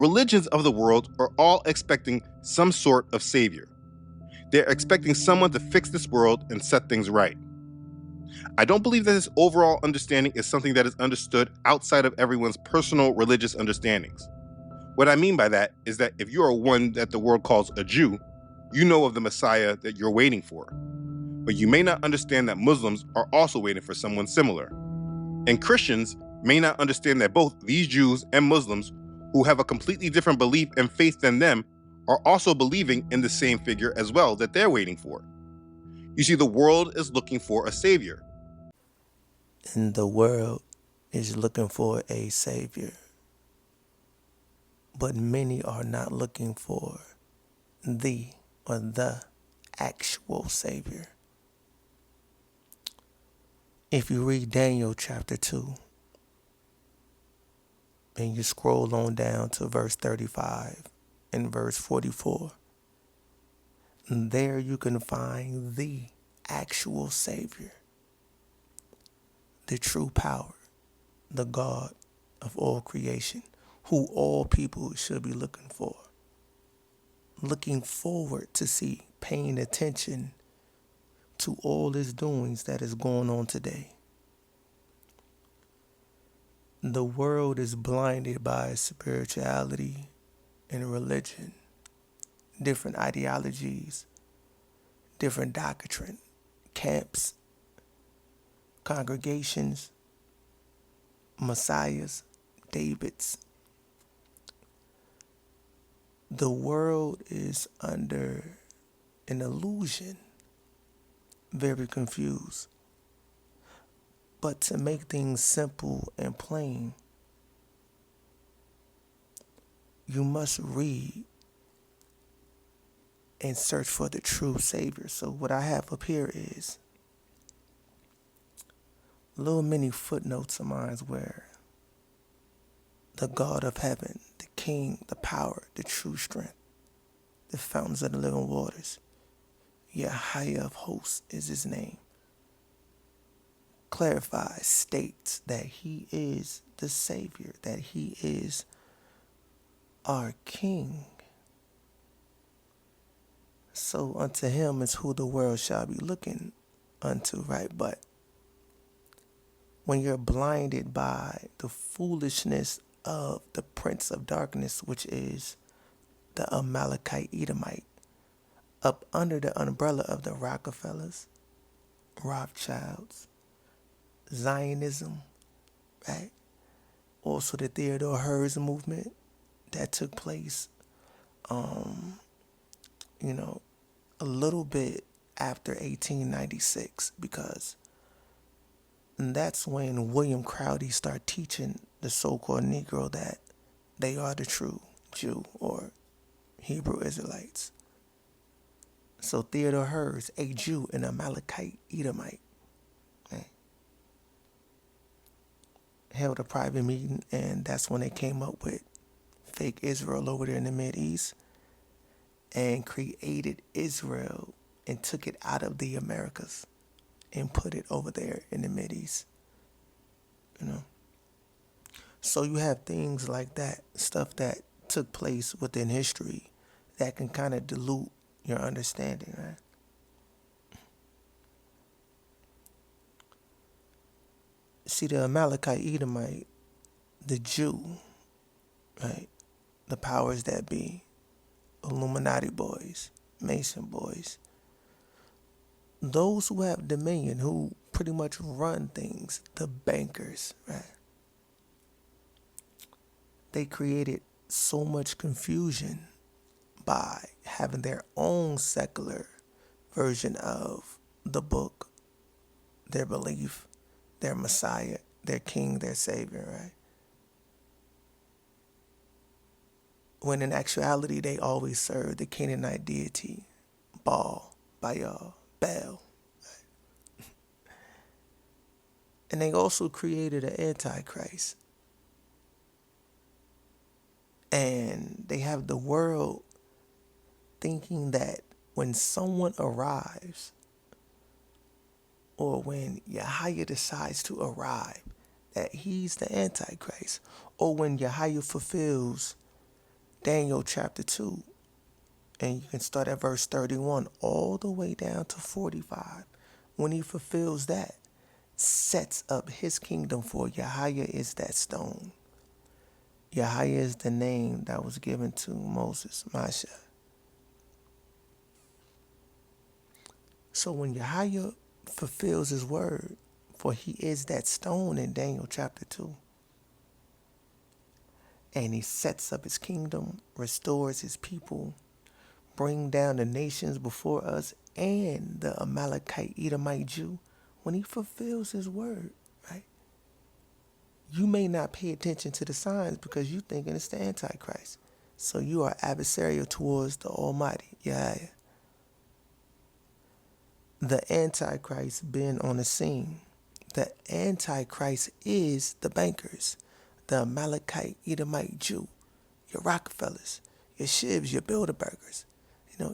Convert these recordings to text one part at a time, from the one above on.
Religions of the world are all expecting some sort of savior. They're expecting someone to fix this world and set things right. I don't believe that this overall understanding is something that is understood outside of everyone's personal religious understandings. What I mean by that is that if you are one that the world calls a Jew, you know of the Messiah that you're waiting for. But you may not understand that Muslims are also waiting for someone similar. And Christians may not understand that both these Jews and Muslims, who have a completely different belief and faith than them, are also believing in the same figure as well that they're waiting for. You see, the world is looking for a savior. And the world is looking for a savior. But many are not looking for the actual savior. If you read Daniel chapter 2 and you scroll on down to verse 35 and verse 44, there you can find the actual savior, the true power, the God of all creation, who all people should be looking for, looking forward to see, paying attention to all his doings that is going on today. The world is blinded by spirituality and religion, different ideologies, different doctrine, camps, congregations, messiahs, Davids. The world is under an illusion, very confused. But to make things simple and plain, you must read and search for the true Savior. So what I have up here is little mini footnotes of mine where the God of heaven, the King, the power, the true strength, the fountains of the living waters, Yahweh of hosts is his name, clarifies, states that he is the Savior, that he is our King. So unto him is who the world shall be looking unto, right? But when you're blinded by the foolishness of the prince of darkness, which is the Amalekite Edomite, up under the umbrella of the Rockefellers, Rothschilds, Zionism, right? Also the Theodore Herz movement that took place, you know, a little bit after 1896, because that's when William Crowdy started teaching the so-called Negro that they are the true Jew or Hebrew Israelites. So Theodore Herz, a Jew, an Amalekite Edomite, right, held a private meeting, and that's when they came up with fake Israel over there in the Mideast and created Israel and took it out of the Americas and put it over there in the Mideast. You know, so you have things like that, stuff that took place within history that can kind of dilute your understanding, right? See, the Amalekite Edomite, the Jew, right? The powers that be, Illuminati boys, Mason boys, those who have dominion, who pretty much run things, the bankers, right? They created so much confusion by having their own secular version of the book, their belief, their Messiah, their King, their Savior, right? When in actuality, they always served the Canaanite deity, Baal. And they also created an antichrist. And they have the world thinking that when someone arrives, or when Yahweh decides to arrive, that he's the Antichrist. Or when Yahweh fulfills Daniel chapter 2, and you can start at verse 31 all the way down to 45. When he fulfills that, sets up his kingdom, for Yahweh is that stone. Yahweh is the name that was given to Moses, Masha. So when Yahweh fulfills his word, for he is that stone in Daniel chapter 2, and he sets up his kingdom, restores his people, bring down the nations before us and the Amalekite Edomite Jew, when he fulfills his word, right? You may not pay attention to the signs because you thinking it's the Antichrist. So you are adversarial towards the Almighty. Yeah. The Antichrist been on the scene. The Antichrist is the bankers, the Amalekite Edomite Jew, your Rockefellers, your Shivs, your Bilderbergers,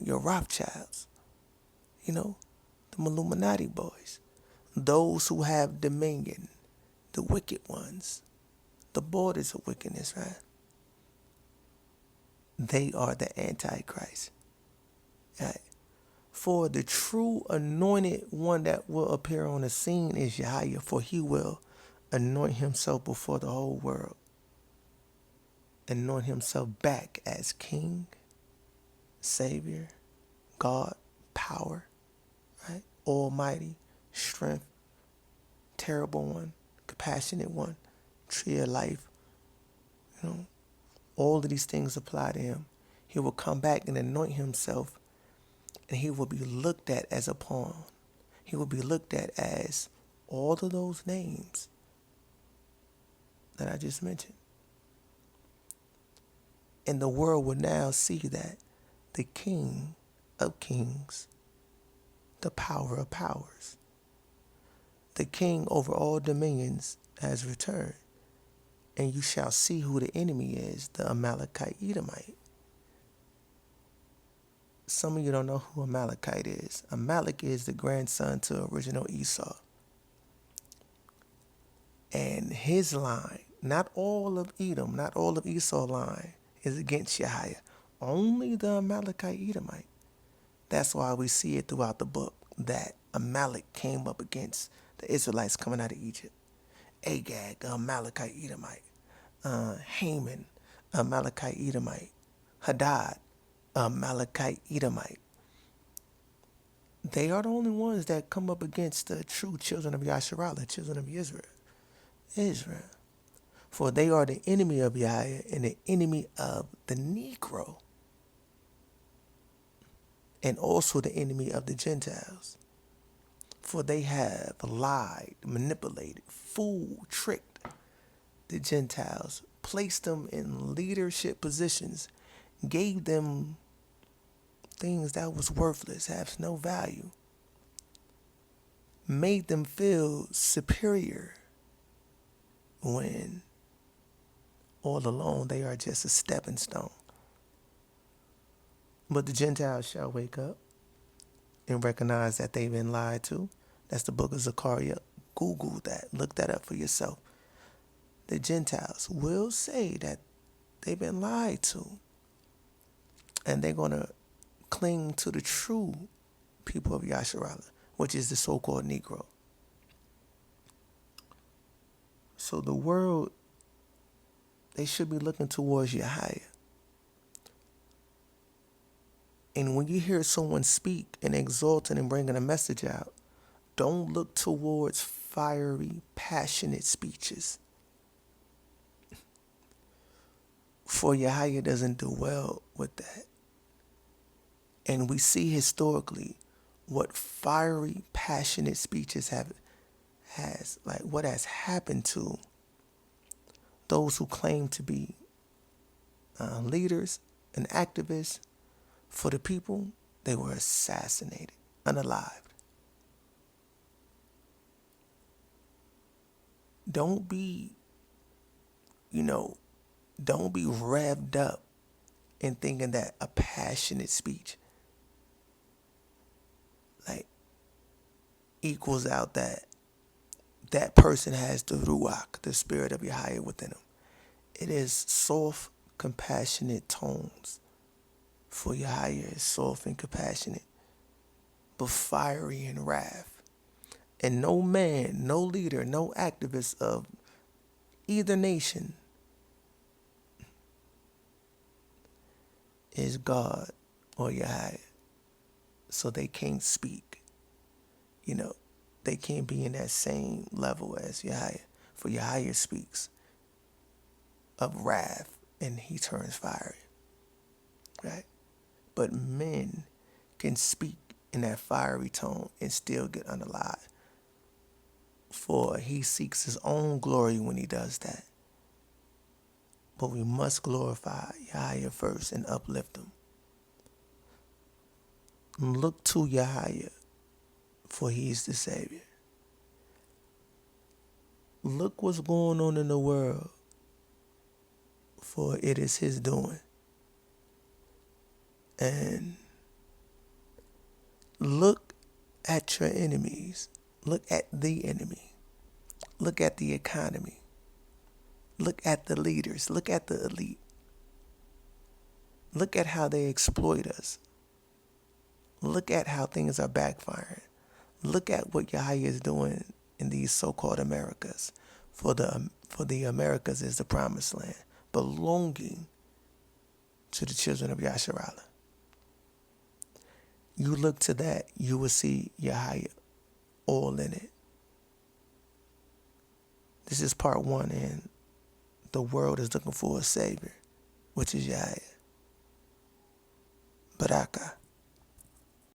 your Rothschilds, the Illuminati boys, those who have dominion, the wicked ones, the borders of wickedness, right? They are the Antichrist. Right? For the true anointed one that will appear on the scene is Yahweh, for he will anoint himself before the whole world, anoint himself back as King, Savior, God, power, right? Almighty, strength, terrible one, compassionate one, tree of life. All of these things apply to him. He will come back and anoint himself, and he will be looked at as a pawn. He will be looked at as all of those names that I just mentioned. And the world will now see that the King of Kings, the power of powers, the King over all dominions has returned. And you shall see who the enemy is, the Amalekite Edomite. Some of you don't know who Amalekite is. Amalek is the grandson to original Esau. And his line, not all of Edom, not all of Esau's line, is against Yahweh. Only the Amalekite Edomite. That's why we see it throughout the book that Amalek came up against the Israelites coming out of Egypt. Agag, Amalekite Edomite. Haman, Amalekite Edomite. Hadad, Amalekite Edomite. They are the only ones that come up against the true children of Yasharallah, children of Israel. Israel. For they are the enemy of Yahweh and the enemy of the Negro, and also the enemy of the Gentiles. For they have lied, manipulated, fooled, tricked the Gentiles, placed them in leadership positions, gave them things that was worthless, has no value, made them feel superior when all along they are just a stepping stone. But the Gentiles shall wake up and recognize that they've been lied to. That's the book of Zechariah. Google that. Look that up for yourself. The Gentiles will say that they've been lied to. And they're going to cling to the true people of Yasharallah, which is the so-called Negro. So the world, they should be looking towards Yahweh. And when you hear someone speak and exalting and bringing a message out, don't look towards fiery, passionate speeches. For Yahweh doesn't do well with that. And we see historically what fiery, passionate speeches what has happened to those who claim to be leaders and activists for the people. They were assassinated, unalived. Don't be revved up in thinking that a passionate speech equals out that person has the ruach, the spirit of Yahweh within them. It is soft, compassionate tones. For Yahweh is soft and compassionate, but fiery in wrath. And no man, no leader, no activist of either nation is God or Yahweh. So they can't speak. They can't be in that same level as Yahweh. For Yahweh speaks of wrath and he turns fiery. Right? But men can speak in that fiery tone and still get unalive. For he seeks his own glory when he does that. But we must glorify Yahweh first and uplift him. Look to Yahweh, for he is the Savior. Look what's going on in the world, for it is his doing. And look at your enemies. Look at the enemy. Look at the economy. Look at the leaders. Look at the elite. Look at how they exploit us. Look at how things are backfiring. Look at what Yahweh is doing in these so-called Americas. For the Americas is the promised land, belonging to the children of Yasharallah. You look to that, you will see Yahweh all in it. This is part 1, and the world is looking for a savior, which is Yahweh. Baraka.